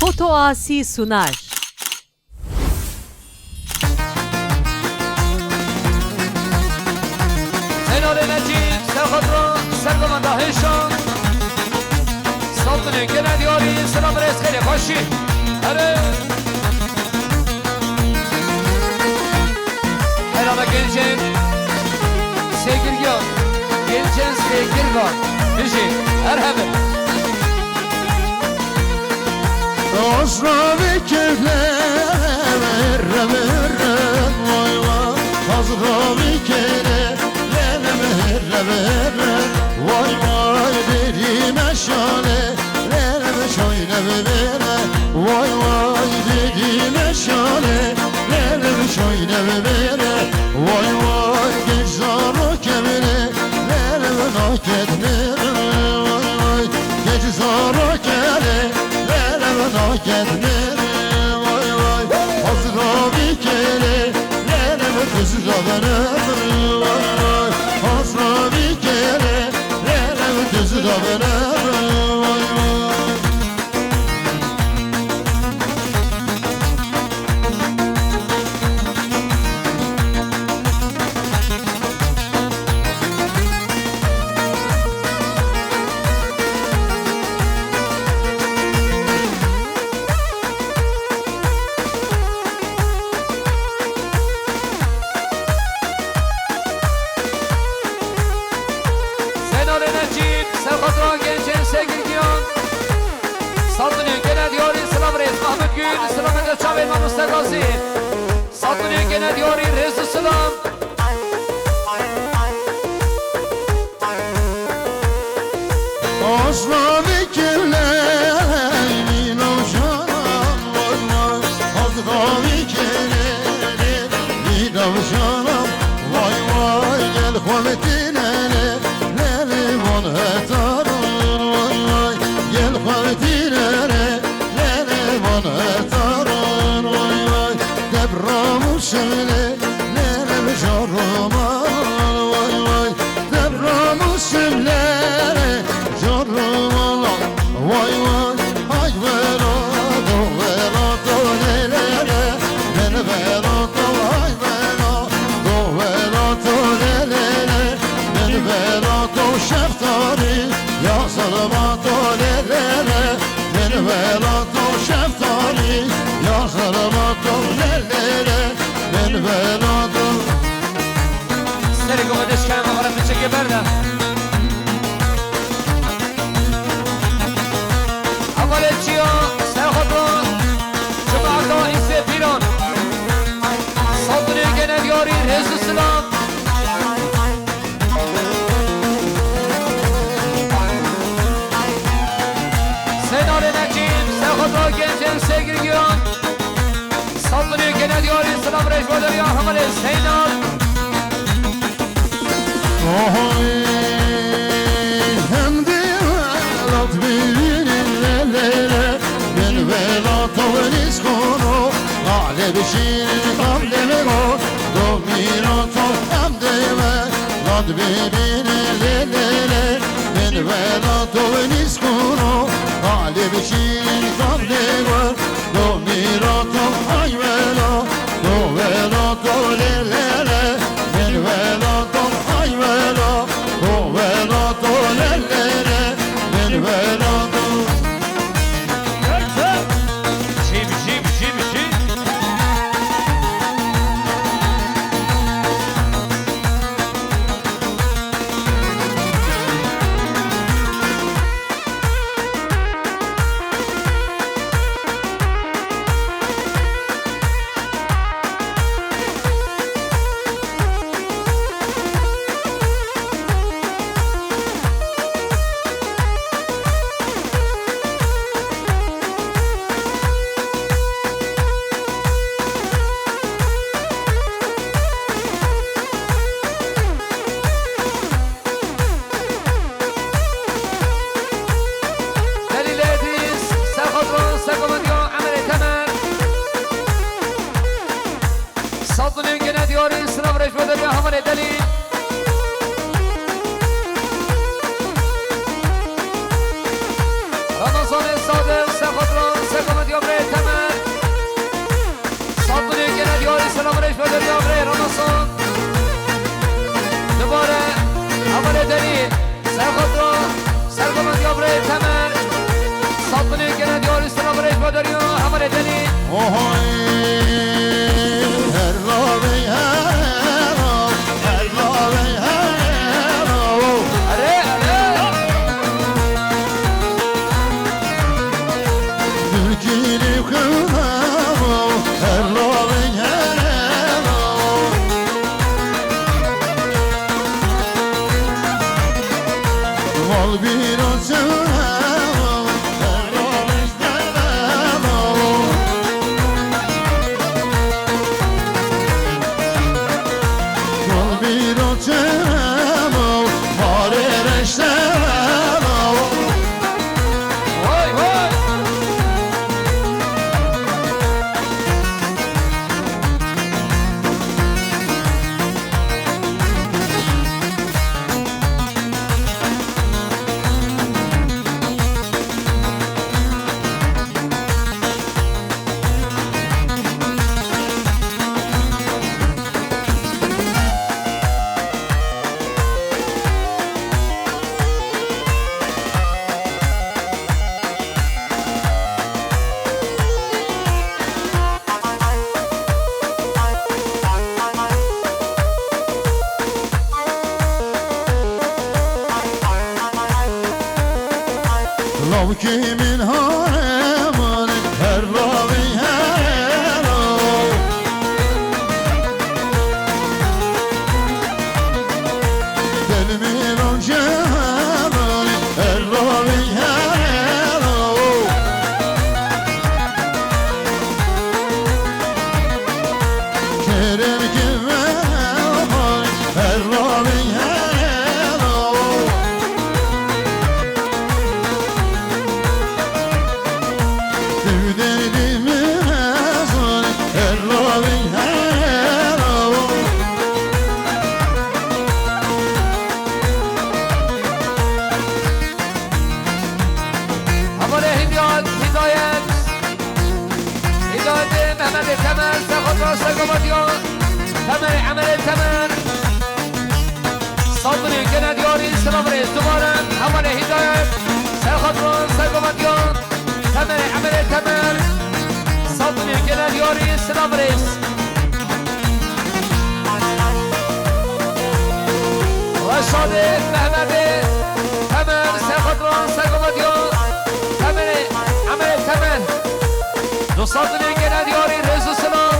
Foto Asi sunar. Senor Necip Serhatran Sergamandahişan Saltını gene diyori selam reskeli başı Hadi Helala gelecek Sevgilgan Gelecek sevgilgan Bizi erhebe Asravi kevler verem vay vay Asravi kevler verem vay vay Dedim eşale verem şöyle vere Vay vay dedim eşale verem şöyle vere Vay vay geç zarı kevere verem naketler Vay vay geç zarı kevere Naketleri vay vay Hazra bir kere Nereme kızra verem vay vay Hazra bir kere Nereme kızra verem vay vay Serhatran Gençen Sevgilgan Saltını gene diyori selam reis Mahmut Gül selam eder Çavir Mahmut Sergazi Saltını gene diyori reis selam Asla bir kere Minam şanam vay vay Asla bir kere Minam şanam vay vay Gel kuvvetine Neriman etarın vay vay Gel kuvvetine Neriman etarın vay vay Debramı söyle Nerem jarıma vay vay Debramı söyle Vay vay ay vela do lelere Ben vela do ay vela do lelere Ben vela do şeftali Ya salama do lelere Ben vela do şeftali Ya salama do lelere Ben vela do Seri kovadeş kaya mağaram bir çeke berde Avaletçiyo, Serhatran, Cuma'da ise Piran Saldırı gene diyori Resul Selam Senare Necip, Serhatran Gençen Sevgilgan Saldırı gene diyori Selam Rejbadır ya Hamale Seynar Ohoy hem de velat bilinin lelere Ben velat ovelis kono Ale bişirin kamdeme go Do mirato hem de velat bilinin lelere Ben velat ovelis kono Ale bişirin kamdeme go Do mirato ay vela Do velat o lelere Ben velat ay vela Do velat o lelere Ben velat سرخطران سرگمان دیابره تمر ساطنه کنه دیاری سلام ریش باداری و همه دلی هر لاوی هر لاوی اره Türkiye'li kılmam her lavin her Mal bir açım her lavin Mal bir açım mal ereştem vay vay Lav kimin haremane her lavi her Delimin o cemali her lavi her Kerem kime her lavi her تمر سرخطران سرگمادیان تمر عمل تمر صادنی کنه دیاری سلام ریز دوباره حمل هدایت سرخطران سرگمادیان تمر عمل تمر صادنی کنه دیاری سلام ریز رشاد محمد تمر سرخطران سرگمادیان تمر عمل تمر دو صادنی کنه دیاری رز و سلام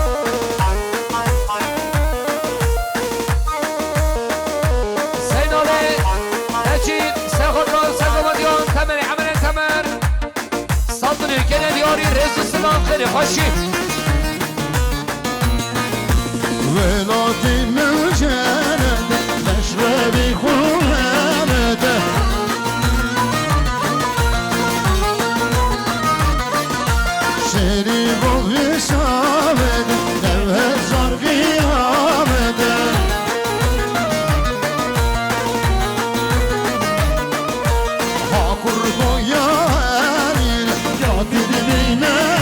سیناله نجید سرخطران سرگمادیان تمر عمل تمر صادنی کنه دیاری رز و سلام خیلی خوشی ولادي مجاند مشربي خلامته شري بوغي صابد نوهر صار قيامته حاكر بويانين يعطي بينا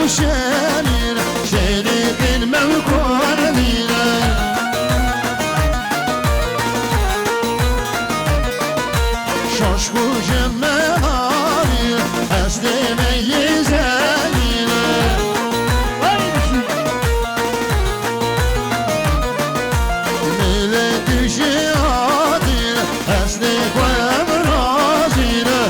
شانين شريك الموكون بينا شاشكو جمالي أسلي ميزانينا ملك جهادي أسلي وامرازينا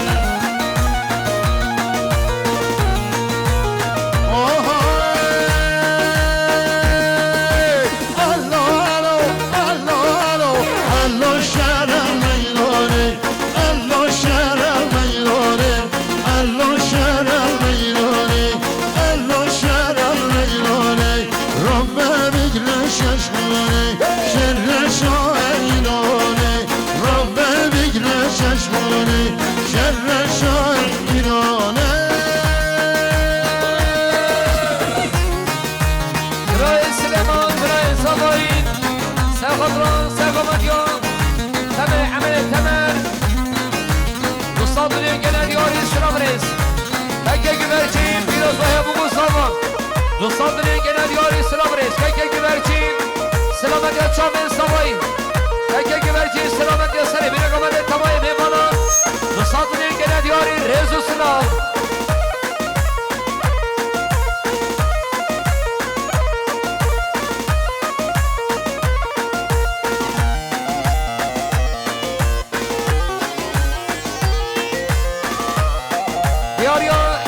سرخطران سرگمادیان تمر عمل تمر دوستان گنه دیاری سلام ریز تکه گبرچین پیروز و هبو گستاوان دوستان گنه gene diyari selam reis keke güvercin selamet ya çamın savayı keke güvercin selamet ya seni bir kamade tamayı memana Nusatlı'nın gene diyari rezu sınav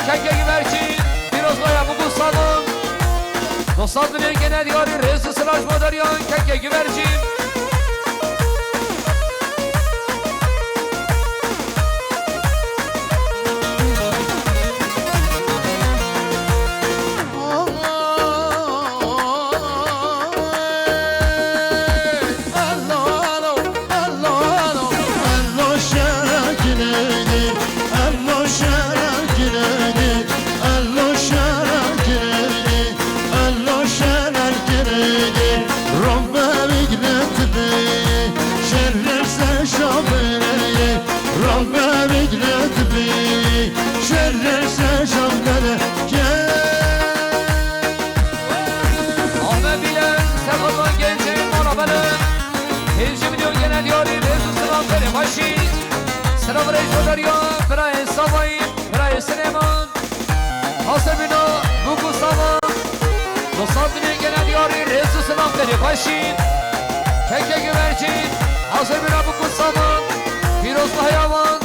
keke güvercin Pirozlaya bugün salon Nusatlı'nın gene diyari rezu sınav modaryan keke güvercin Selam reis odarya, Bray Savay, Bray Süleyman Hasır bina, Buku Savan Nusatlı'nın gene diyari rezu selam veri başin Keke güvercin, Hasır bina Buku Savan Firozlu hayvan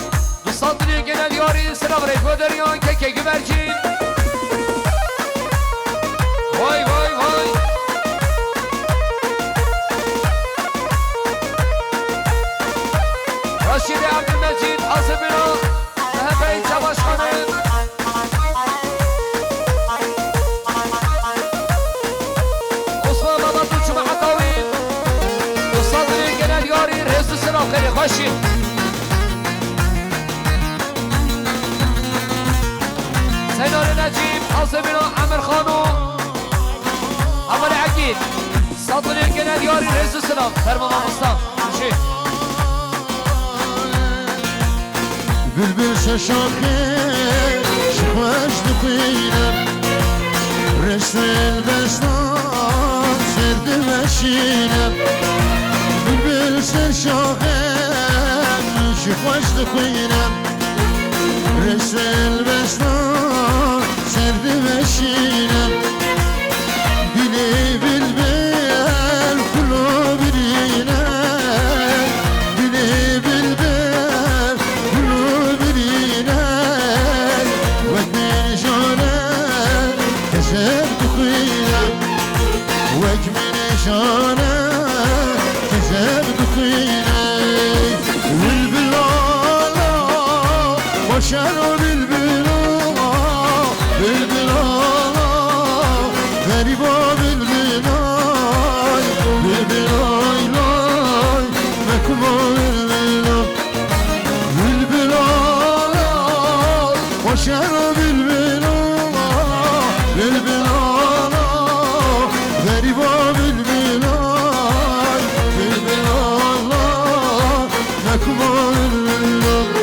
Nusatlı'nın gene diyari selam reis odarya, Keke güvercin Vay vay vay Raşidi Abdülmecid Asıbino MHP İlçe Başkanı Osman Baba Tuğçu Mahatavi Nusatlı'nın genel yari Rezu Sınavkari Başi Senori Necip Asıbino Amir Khanu Amir Akid Nusatlı'nın genel yari Rezu Sınav Fermama Mustafa Bülbül şaşakı şıkvaş dukuyla Resel bestan serdi meşine Bülbül şaşakı şıkvaş dukuyla Resel bestan serdi meşine Bili bilbel kulu birine Bili bilbel kulu birine Vekmin şane keser dukuyla Vekmin şane keser dukuyla Bülbül ağla başar o bülbül ağla Bülbül ağla garip o bülbül ay Bülbül ay lay mekum o bülbül ay Bülbül ağla başar o bülbül ağla Bülbül ağla garip o bülbül ay Bülbül ağla mekum o bülbül ay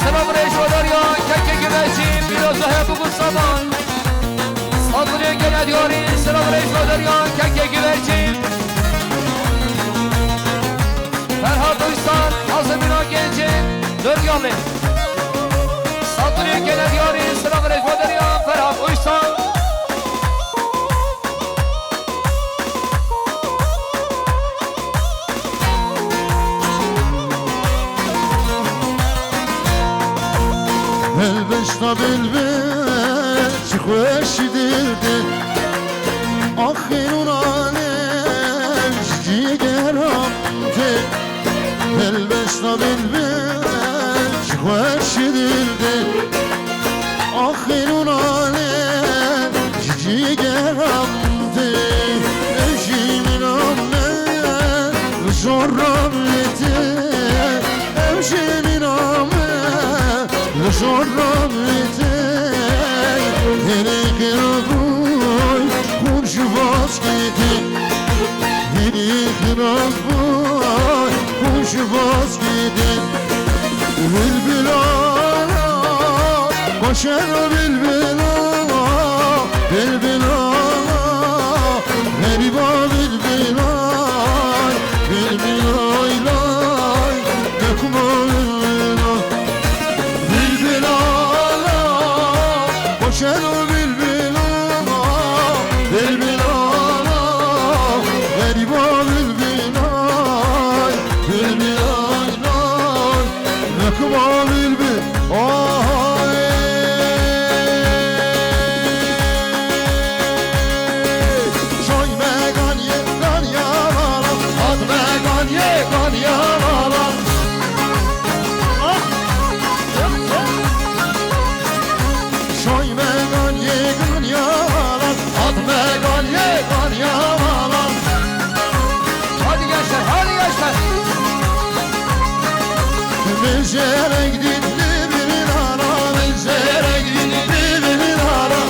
Selam reis odarya keke güvercin Biraz daha bugün sabah Sadlı'ya gene diyari Selam reis odarya keke güvercin Ferhat Uysal Azemina Genci Dörgyanlı Sadlı'ya gene diyari Selam reis odarya Ferhat Uysal Elbesta bülbül çıkmış dildi Ahirun alem ciger amdi Elbesta bülbül çıkmış dildi Ahirun alem ciger amdi Evşimin amme zorram yeti Evşimin amme zorram yeti Yeni kiraboy kurşu vazgeçti Yeni kiraboy kurşu vazgeçti Bülbül ağla başar o bülbül ağla bülbülay Gariba bülbülay Bülbülay lay Dökme bülbülay Bülbülay Koşar o bülbülay Bülbülay Gariba bülbülay Bülbülay lay Dökme bülbülay Zerek dinli bir ara, zerek dinli bir ara.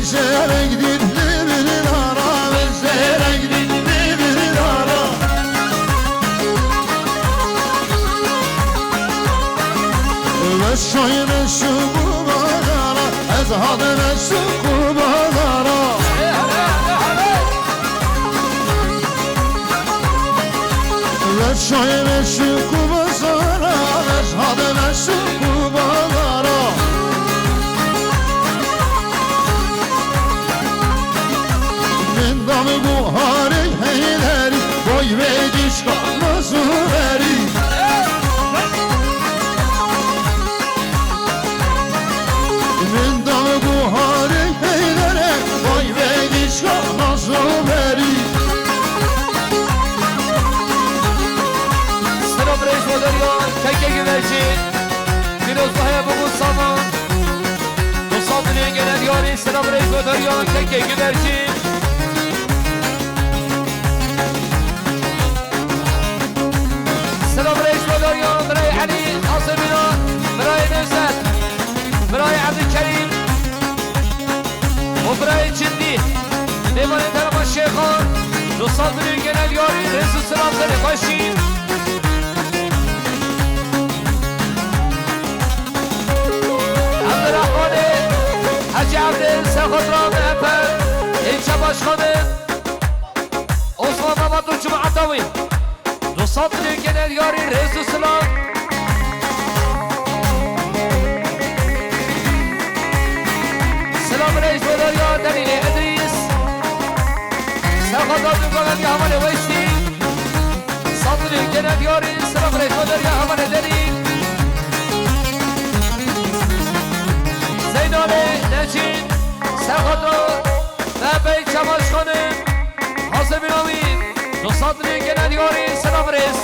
Zerek dinli bir ara, zerek dinli bir ara. Ve şayne şu kubadara, ezhadene şu kubadara. Şayr eşi kubazara, ezhadem eşi kubalara Mendamı buhari heyleri, boy ve diş kalmazı veri Mendamı buhari heyleri, boy ve diş kalmazı veri Tekke güvercin Firozbahya bugün saman Musadlı'ya gelen yari selam reis öderiyor Tekke güvercin Selam reis öderiyor Miray Ali Asımina Miray Nevzat Miray Abdülkerim Miray Çindi Devan Enterama Şeyhan Musadlı'ya gelen yari reis selamları başlayın Hacı Abdel Sekhatran Efer İlçe Başkanı Osman Mehmet Uçum Atavi Nusatlı Genel Yari Reis Sılam Selam Reis Öderya Delili İdris Sekhatran Dükkanı Hamale Veysi Satlı Genel Yari Selam Reis Öderya Hamale Delil Zeynale Necin Sekhatran ve Beyçe Başkanı Hazım İnavin Nusatlı Genel Yari Selam Reis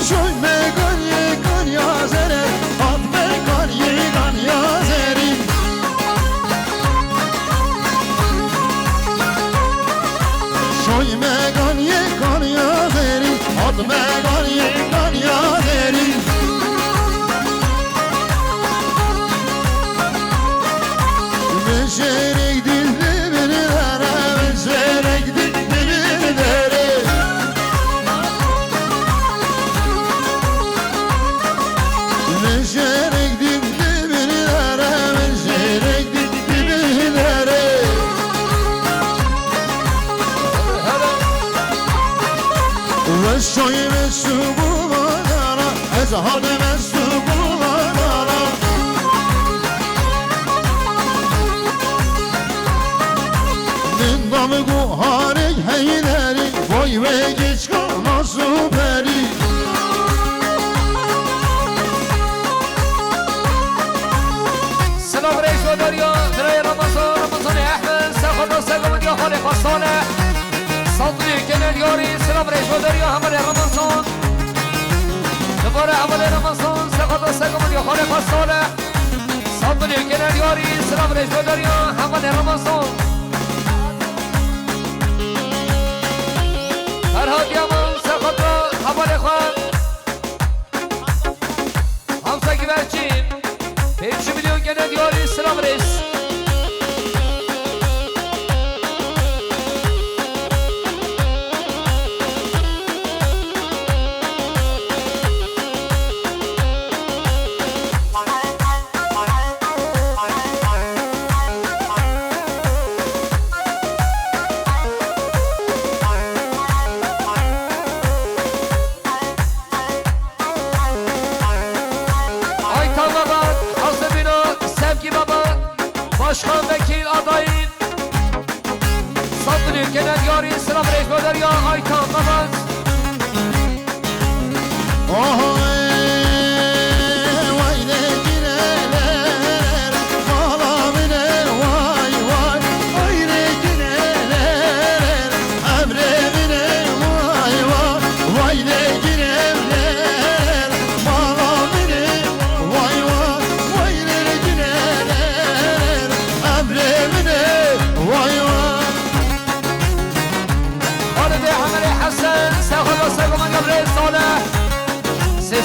Şoy megan yegan yazere At megan yegan yazeri Şoy megan yegan yazeri At megan yegan yazeri Zerek dilli bir dere, zerek dilli bir dere Zerek dilli bir dere, zerek dilli bir dere Ve şoyme su bulara, ezhademe su bulara Nindamı guharek heyleri Boy ve geç kalmaz peri Selam Reis Öderya Miray Ramazan Ramazan Ahmed Sekhatran Sekhatran ya Halik Salih Satlı Genel Yari Selam Reis Öderya Hamale Ramazan Nıfara Hamale Ramazan Sekhatran Sekhatran ya Halik Salih Satlı Genel Yari Selam Reis Öderya Hamale Ramazan Ferhat Yaman Sekhatran Hamale Khan Hamza Güvercin 5 milyon Genel Yari Selam Reis başkan vekil adayı Sattın ülkeden yari selam reis Böderya Aytan Namaz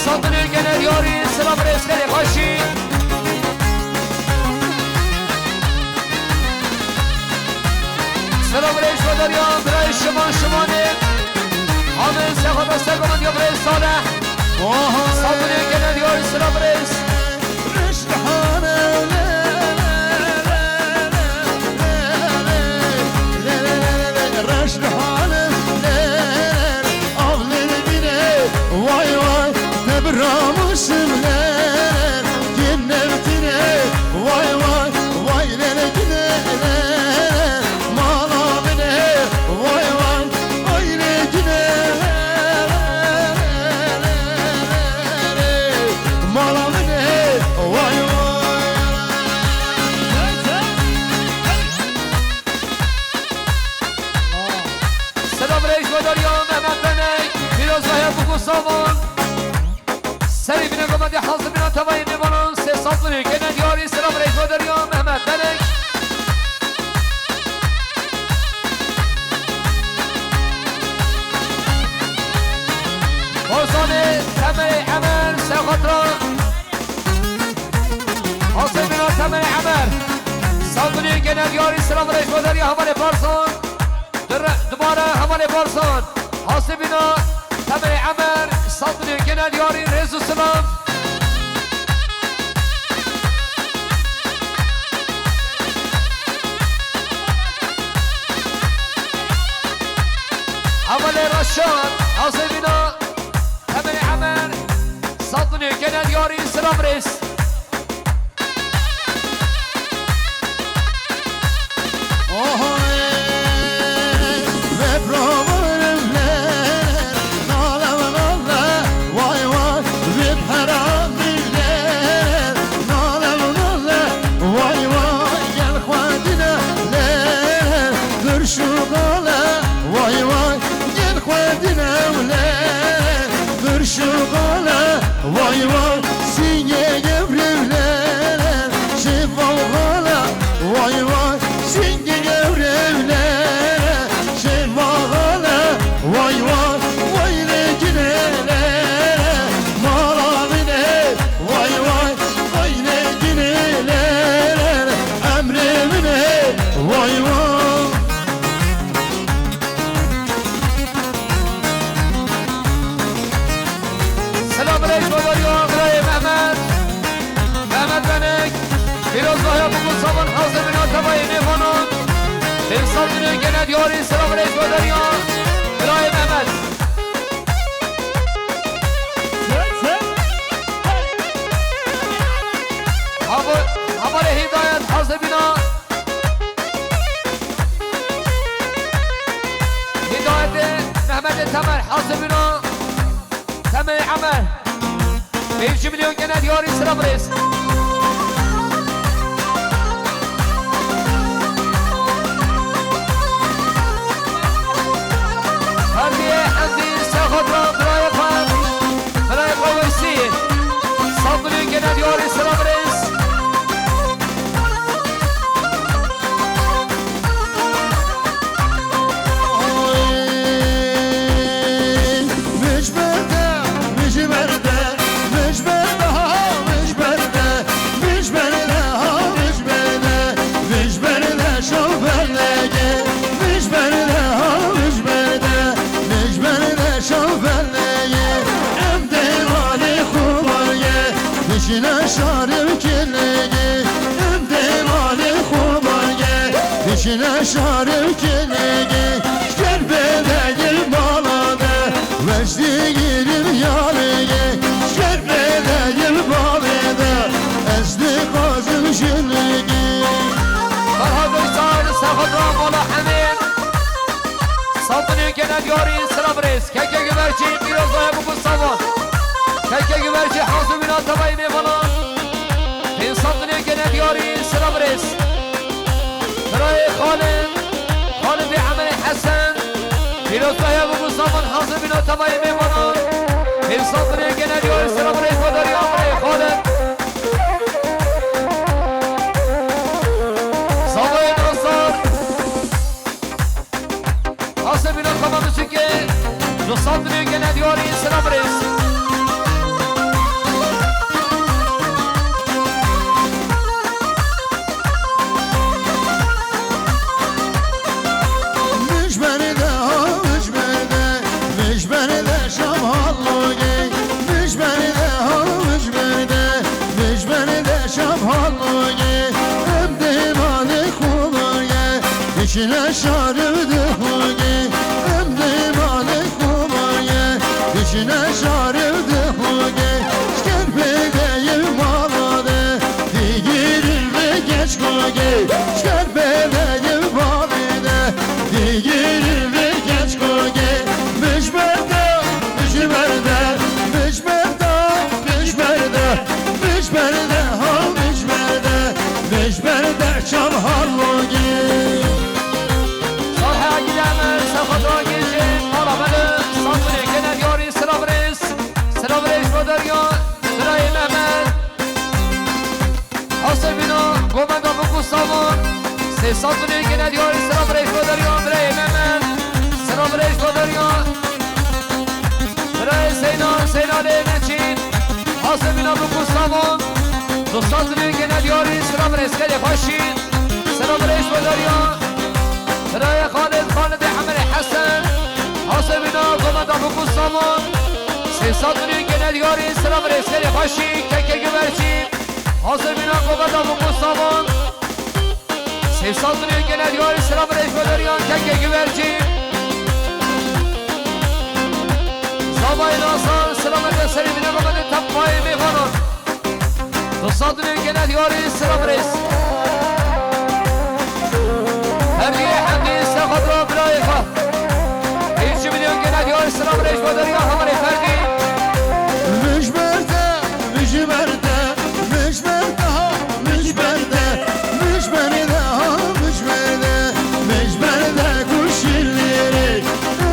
Sattın ülkeden yari selam reis Kale Kaşi Selam reis Böderya Reis Şıman Şımanı Amin Sekada Segaman Yab reis Saleh Sattın ülkeden yari selam reis Ramışımlar cennetine vay vay vay lele gideler malamine vay vay vay lele gideler malamine vay vay Selam reis Böderya Mehmet Benek Biraz daha bu kusaman Seri bine komedi hazır bina tavayı nivanın Ses sattın ülkeden yari selam reis Böderya Mehmet Benek Borsani Temel Amer Sekatra Hazır bina Temel Amer Sattın ülkeden yari selam reis Böderya Havale Parson Dubara Havale Parson Hazır bina Temel Amer Sattın ülkeden yari Rezu Selam Havale Raşan Hazır bina Temel Amer Sattın ülkeden yari Selam reis Vay vay sinye gevrevler şefağala vay vay sinye gevrevler şefağala vay vay vay ne gineler malamine vay vay vay ne gineler emremine vay vay Selam reis Böderya Mehmet Mehmet Benek Biraz daha bu zaman hazır bina tavayı nivanın Ses sattın ülkeden yari selam reis Böderya Mehmet Havale Hidayet hazır bina Hidayet'i Mehmet'e Temel hazır bina Temel Amer 5 milyon gene diyor İslam reis Harbiye Hamdi Sekhodra Braya Kavaysi Sattın gene diyor İslam reis Dişine şarım kelegi Emdemali kumarge Dişine şarım kelegi Şerbede bağladı Vecdi girim yarege Şerbede bağladı Ezdi kazım şirlegi gene diyoruz sıra brez. Keke güvercin biraz daha bu savan. Keke güvercin hazır bina tabayı mı falan. İnsanlığı gene diyoruz sıra brez. Sırayı Khalid bir amel Hasan. Biraz daha bu savan hazır bina tabayı mı falan. İnsanlığı gene diyoruz sıra brez. Kadar yağmurayı Khalid. Savayı Nasar. Hazır bina tabayı çünkü. İnsanlığı gene diyoruz sıra brez. Dişine şarıdı hugi, emdi malik humaye. Dişine şarıdı hugi, şkerbedeyim maladı. Digirim ve geç kogi, şkerbedeyim malide. Digirim ve geç kogi, mişmerde, mişmerde, mişmerde, mişmerde, mişmerde, ha mişmerde, mişmerde çam hallogi. Sesatını gene diyor sıra breş kodariyon bre Mehmet sıra breş kodariyon bre Seyna Leyneçin Hasebina bu kusamon Sesatını gene diyor sıra breş kele başin sıra breş kodariyon bre Khalid Hamel Hasan Hasebina komanda bu kusamon Sesatını gene diyor sıra breş kele başin keke güvercin Hasebina komanda bu kusamon Sevsaldırıyor gene diyor sıra breşmeleri keke güvercin Zabayla asal sıra medresleri bine komedi tapmayı mifanır Sevsaldırıyor gene diyor sıra breş Herdiye hamdi sekadra bilayika İlçi milyon gene diyor sıra breşmeleri hamari ferdi Müşmerde, müşmerde, müşmerde, müşmerde, müşmerde, müşmerde, müşmerde kuşilleri,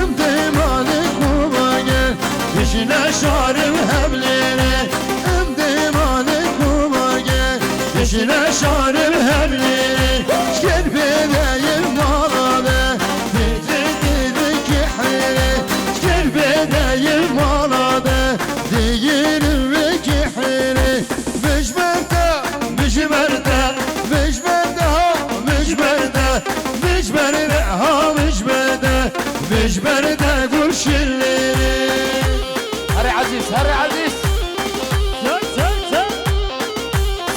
emdi malik kuma gel, dişine şarım hebleri, emdi malik kuma gel, dişine şarım hebleri, şkerbedeyim maladı, bitirdi kihleri, şkerbedeyim maladı, digirim ve kihleri, müşmerde, müşmerde, müşmerde, müşmerde, müşmerde, ha müşmerde, müşmerde kurşinleri. Hadi Aziz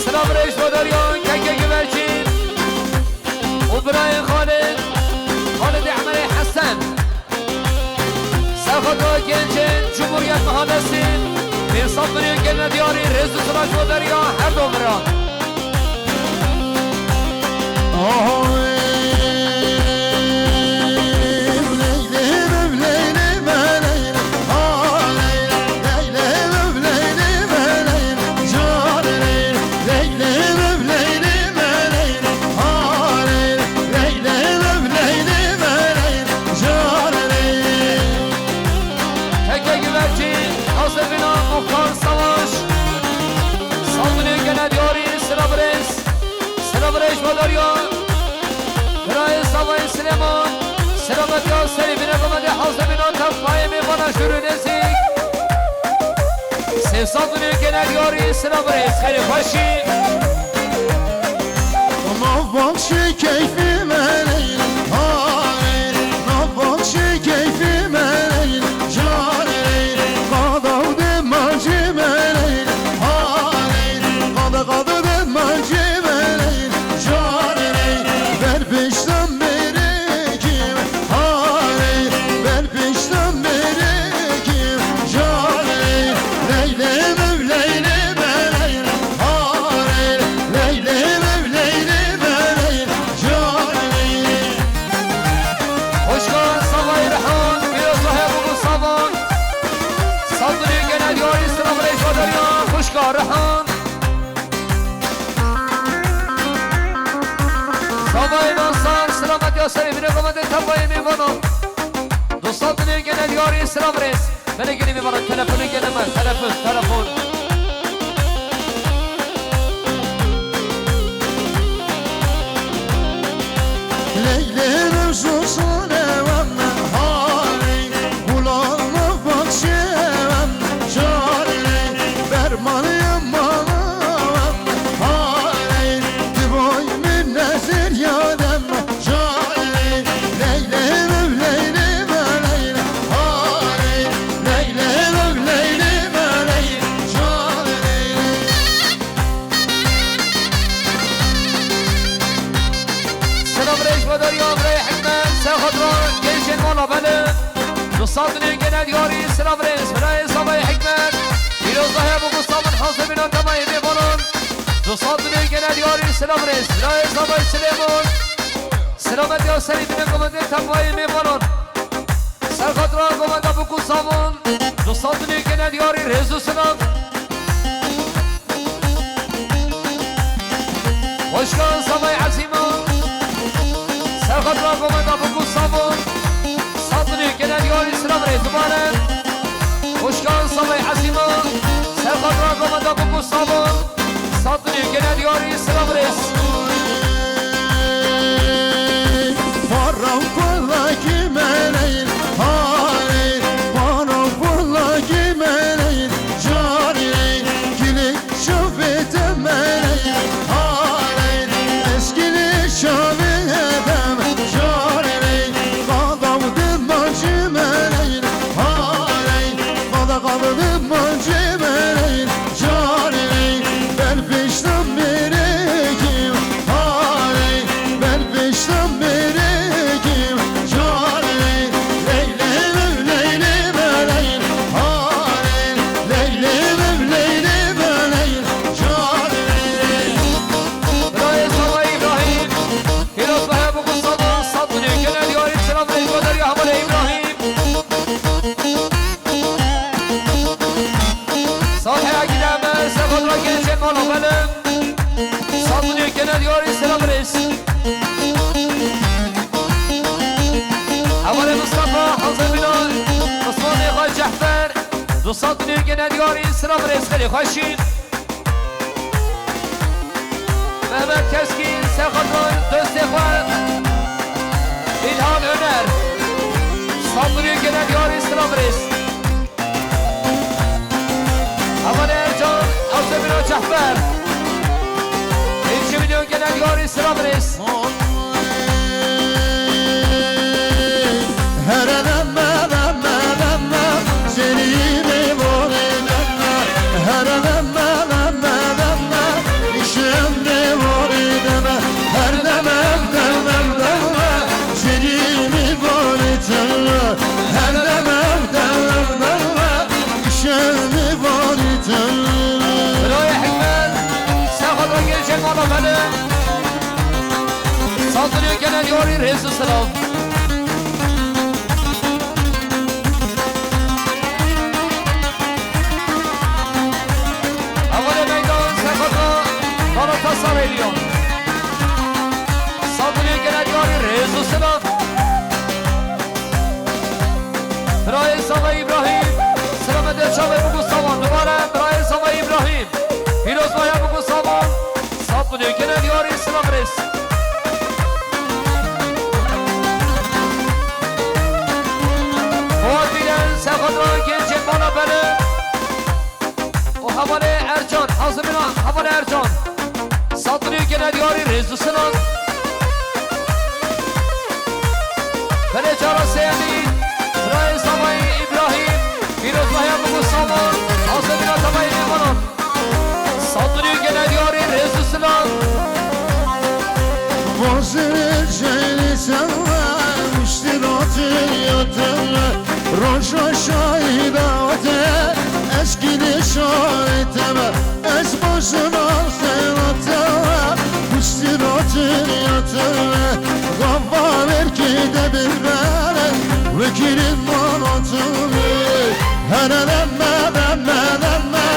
Sıra breş kodariyon keke güvercin İbrahim Khalid Hamel Hasan Sefada Gencin Cumhuriyet Mahallesi Bir safırıyor gene diyarı Rezu Sıraç kodariyon her domra Keke güvercin Hasebina Muhtar Savaş Saldırıyor gene diyarı sıra breş kodariyon Kırayı Savay Süleyman Selamet ya Selibine komedi Hasebina tapmayı mi bana şürünezik Sevsaldırıyor gene diyarı sıra breş kere başı Navbakşı keyfime leyl, hayr, navbakşı keyfime leyl, car leyl, kadavdı macime leyl, hayr, kadavdı macime leyl, car leyl, ver peşten beri kim, hayr, ver peşten beri kim, car leyl, leylem leylem leyl, hayr, leylem leylem leyl, car سری بینه قمت تبایی میبانم دوستان دنیا گنه دیاری سلام ریس بله گلی میبانم تلفونی گنه من تلفون Leylerim susarım hali Kulağıma bakşem çare Bermanıyım ağam hali Diboy minnesir yadem çare Leylerim leylim leylim hali Leylerim leylim leylim çare سلام ریش بداریام ری حکمت سخد را گیشن مالا بله دوستان دنیا گنه دیاری سلام ریس برای صحبه حکمت پیروز های ابو مصطفى حاصل بنا تمایی میبانن دوستان دنیا گنه دیاری سلام ریس برای صحبه سلیمان سلامت یا سری بنا قمت تمایی میبانن سرخد را قمت ابو مصطفى دوستان دنیا گنه دیاری رزو سلام وشکان صحبه عزیمان سرخط را قمت ابو گوستافون ساطنی کنه دیاری سلام ریز دوباره خوشکان سامای عزیمان سرخط را قمت ابو گوستافون ساطنی کنه دیاری سلام ریز Param pulla kimeneyin hali Param pulla kimeneyin cariyin Kilit şöbet emeneyin hali Eskili şöbet edem cariyin Kadavdım mancimeneyin hali Kadavdım mancimeneyin cariyin Ben peşten birikim hali Ben peşten birikim cariyin Leylim leylim leylim hali Leylim leylim leylim cariyin برای صحبه ابراهیم پیروز به ابو گوستافون ساطنی کنه دیاری سلام ریز بداری حمل ابراهیم صالح اگیدم سرخط را گیشن مالا بله ساطنی کنه دیاری سلام ریز اول مصطفى حاضر بنال عثمان اقای جحفر دوستان دنیا گنه دیاری سلام ریز خیلی خوشین محمد کسکین سرخطان دوست خواه ایلهان هنر دوستان دنیا گنه دیاری سلام ریز اول ارجان حاضر بنال جحفر اینچه میلیون گنه دیاری سلام ریز Her demme demme demme Senimi boridemme Her demme demme demme İşimde boridemme Her demem demem demme Senimi boridemme Her demem demem demme İşimde boridemme برای حکمت سرخط را گیشن مالا بله ساطنی کنه دیاری ریز و سلام اول میدان سرخط را بالا ساریلیون ساطنی کنه دیاری ریز و سلام برای صحبه ابراهیم سلامت شابه بگو سامان دوباره برای صحبه ابراهیم پیروز باید بگو سامان ساطنی کنه دیاری سلام ریز فواد بیدن سرخط را گنجه بالا بله و حواله ارجان حاضر بنا حواله ارجان ساطنی کنه دیاری ریز و سلام بله جارا سیدی برای صحبه ابراهیم پیروز باید بگو سامان حاضر بنا تبایی میمانم ساطنی کنه دیاری ریز و سلام Vazir şeyli sevmem İştiratı yatırma Roşa şahidate Eskili şahiteme Es başına sevateme İştiratı yatırma Gavva verkide bilmene Vekilin manatını Her demme demme demme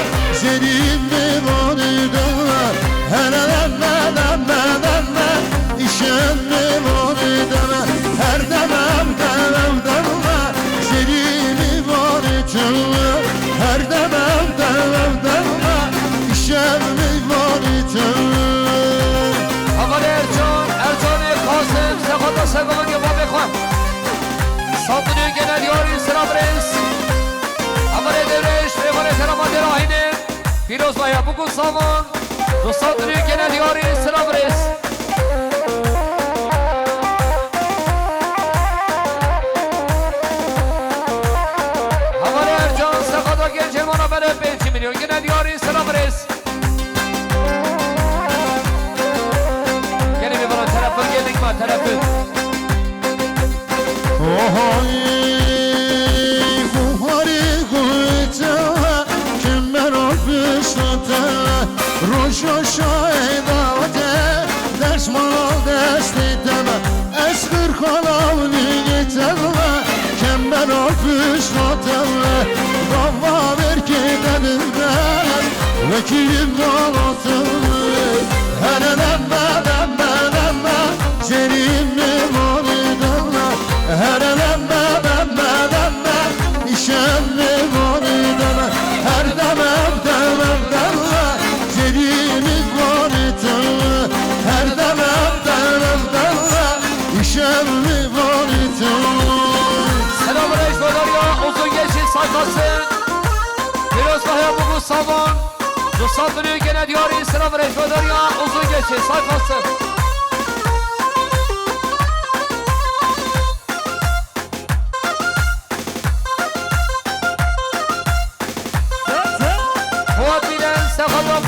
Senin mi bani deme Her demme demme demme İşen mi bani deme آقا ارجان قاسم سخاتا سگمان یا با بخوام سامونه گنه دیاری سلام رس آقا دورش بیمار ترمان دراهینه پیروز بایا بگو سامان دو سامونه گنه دیاری سلام رس آقا ارجان سخاتا گنجه مانا بله 5 میلیون گنه دیاری سلام رس طرفه خوهاری گویتا که مرا بشناته روشا شایداته دست مرا دستی دمه اسکر خالم نیگیته که مرا بشناته بابا برکی دنیدن وکیلی بالاته هنم Senin memoridana her demem işem memoridana her demem senin memoridana her demem işem memoridana. Selamünaleyküm ya uzun geçin sayfası biraz daha bugün sabah Dostlar gene diyor selamünaleyküm ya uzun geçin sayfası.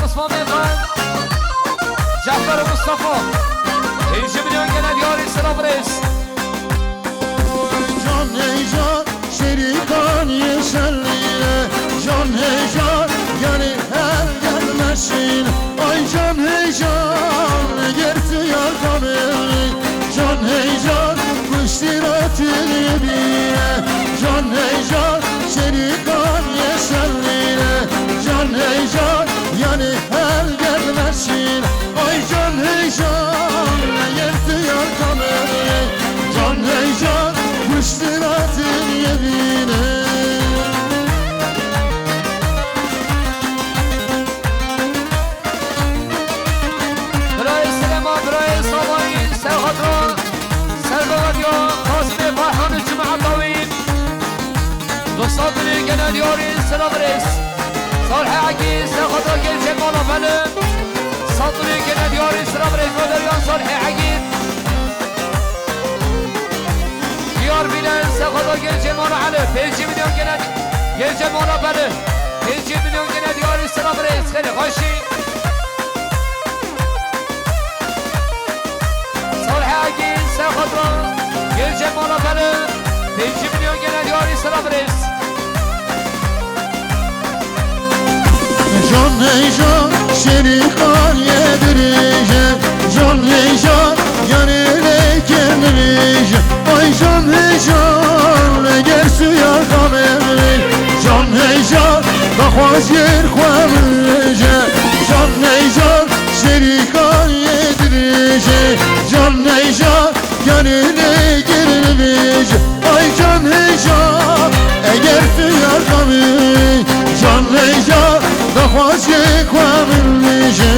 Osman Beykan Cafer Mustafa 1 milyon gene diyor selam reis Can heyecan şerikan yeşerliğe Can heyecan yani her gelmesin Ay can heyecan gerçi yakameli Can heyecan kuştiratı diye Can heyecan şerikan yeşerliğe Can heyecan yani her gelmesin Ay can heyecan yerdi yakameli Can heyecan kuştiratın yemine Bıray Selema, Bıray Salahi, Serhatran Sergadya, Kasmi, Farhan, Cuma Tavin Dostlar gene diyor selam reis Sarı Aki, Serhat'a gelecek olan benim Satırı gene diyor İslam Reis Sarı Aki Diyar bilen Serhat'a gelecek olan Ali 5 milyon gene gelecek olan benim 5 milyon gene diyor İslam Reis Khali Khashi Sarı Aki, Serhat'a gelecek olan benim 5 milyon gene diyor İslam Reis Can heyecan şerikan yedireceğim Can heyecan yanına kendileceğim Ay can heyecan eğer suya kamerli Can heyecan bakmaz yer koyamayacağım Can heyecan şerikan yedireceğim Can heyecan yanına kendileceğim Ay can heyecan eğer suya kamerli Can heyecan دخواستی کنم میشه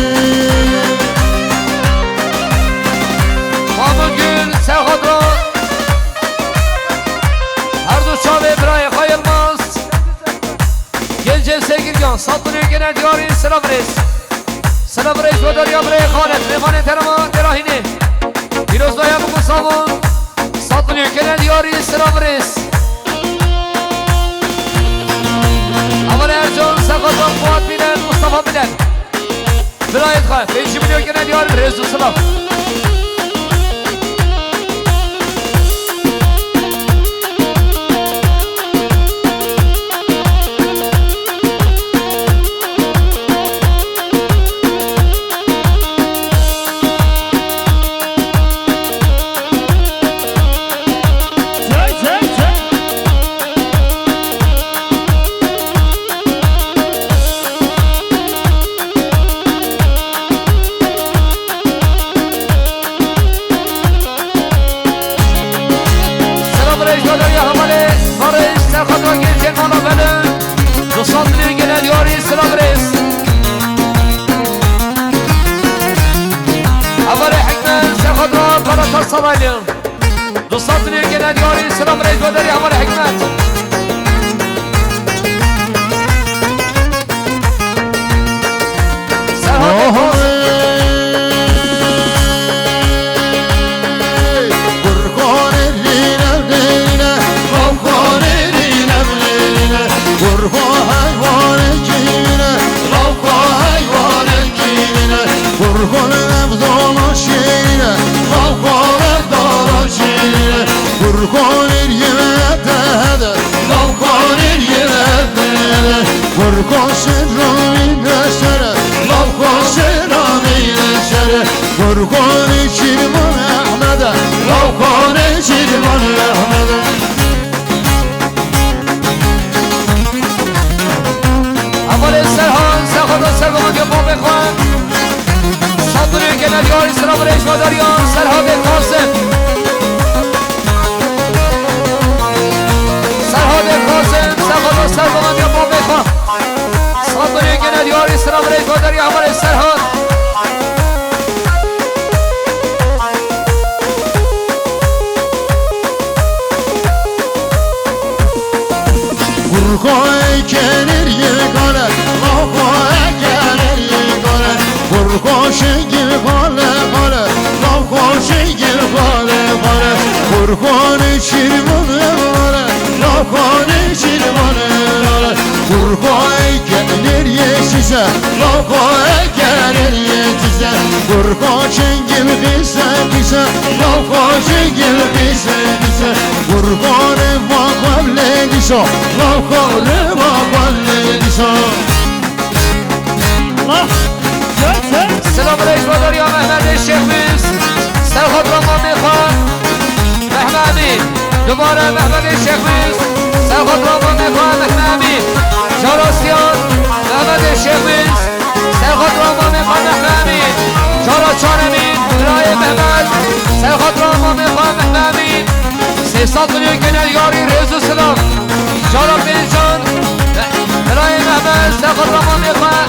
مامون گل سخت را هر دو چاوه برای خایلماز گنجه سگیریان ساطنی گنه دیاری سلام ریس و دریا برای خالد ریمان ترمان دراهینه پیروز بایا بگو سامون ساطنی گنه دیاری سلام ریس اول ارجان سقاطان قوات بیلن مصطفى بیلن برایت خواهد 5 milyon gene diyorum Resul Selam سوالیم دوستان که ندیاری سلام رئیس وداری همار حکمت قرقان شیرمان احمد قرقان شیرمان احمد اول سرحان سرخواد و سرگمان که با بخوان صدوری که ندیاری سلام رئیس مداریان سرحاد قاسم سرحاد قاسم سرخواد و سرگمان که با بخوان صدوری که ندیاری سلام رئیس مداریان اول سرحاد Burkoy gelir yegane, Lavkoy gelir yegane. Burkoy gibi kale kale, Lavkoy gibi kale kale. Burkoy şirman evlere, Lavkoy şirman evlere. Burkoy gelir yesize, Lavkoy gelir yesize. Burkoy gibi bize bize, Lavkoy gibi bize bize. Burkoy vakavle diso, Lavkoy vakavle diso. سلام رئیس مداری محمد شیخ میز سرخواد رامان میخوان محمدی دوباره محمد شیخ میز سرخواد رامان میخوان محمدی جاراسیان محمد شیخ میز سرخواد رامان میخوان محمدی جارا چانمین برای محمد سرخواد رامان میخوان محمدی 300 میلیون کنیاری رئیس و سلام جارا پنجان برای محمد سرخواد رامان میخوان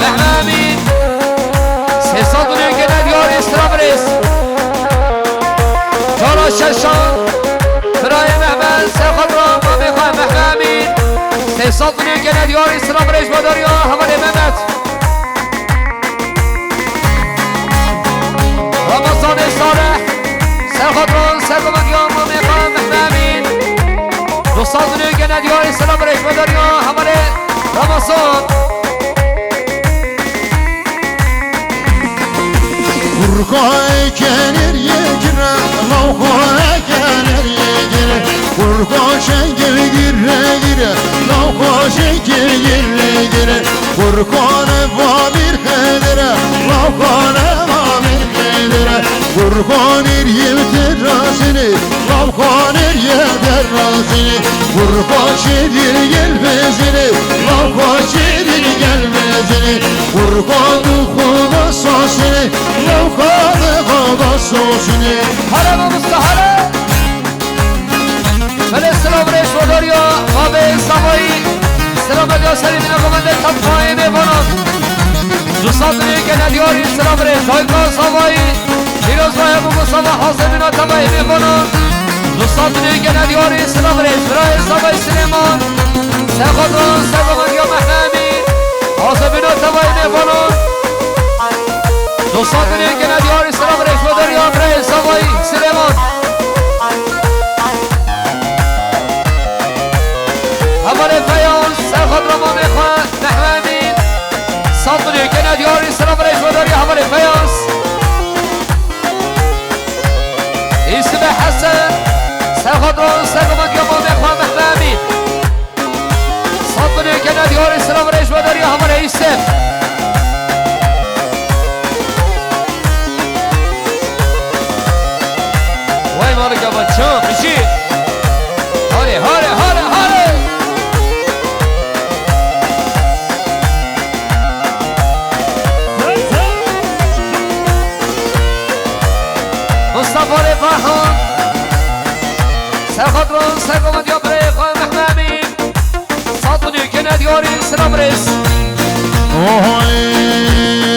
محمدی 300 میلیون کنیاری سلام رئیس جارا ششان برای محمد سرخواد رامان میخوان محمدی 300 میلیون کنیاری سلام رئیس مداریا حوالی محمد رمضان صالح سرخواد ران سرگمان ما میخوان محمدی 200 میلیون کنیاری سلام رئیس مداریا حوالی رمضان Burkoy gelir yegire, Lavkoy gelir yegire. Burkoy şengir gire gire, Lavkoy şengir gire gire. Burkoy vamir hedire, Lavkoy vamir hedire. Burkoy yem terrazini, Lavkoy yem terrazini. Burkoy şedir gelmezini, Lavkoy şedir gelmezini. Burkoy duhuma sosini, Lavkoy duhuma sosini. حرم مستحره بله سلام رئیس مداریا باب سوایی سلام بده سری دینا کمانده تطفای میبانم 200 میلیون کنیاری سلام رئیس هایکا سوایی پیروز بای ابو مصطفی حاصل بینا تبایی میبانم 200 میلیون کنیاری سلام رئیس برای سوایی سلیمان سرخوادران سرگمانگیا محنمی حاصل بینا تبایی میبانم 200 میلیون کنیاری سلام رئیس مداریا برای سوایی سلیمان حمال فیانس سرخواد راما میخوان محمدی 100 میلیون کنیاری سلام رئیس مداری حمال فیانس اسم حسن سرخواد راما سرگمانگیا ما میخوان محمدی 100 میلیون کنیاری سلام رئیس مداری حمال اسم وای مالک بچه میشی هاره هاره هاره هاره مصطفی رفاخان سرخواد ران سرگمانگیا برای خواهی محمدی 100 میلیون کنیاری سلام رئیس Oh,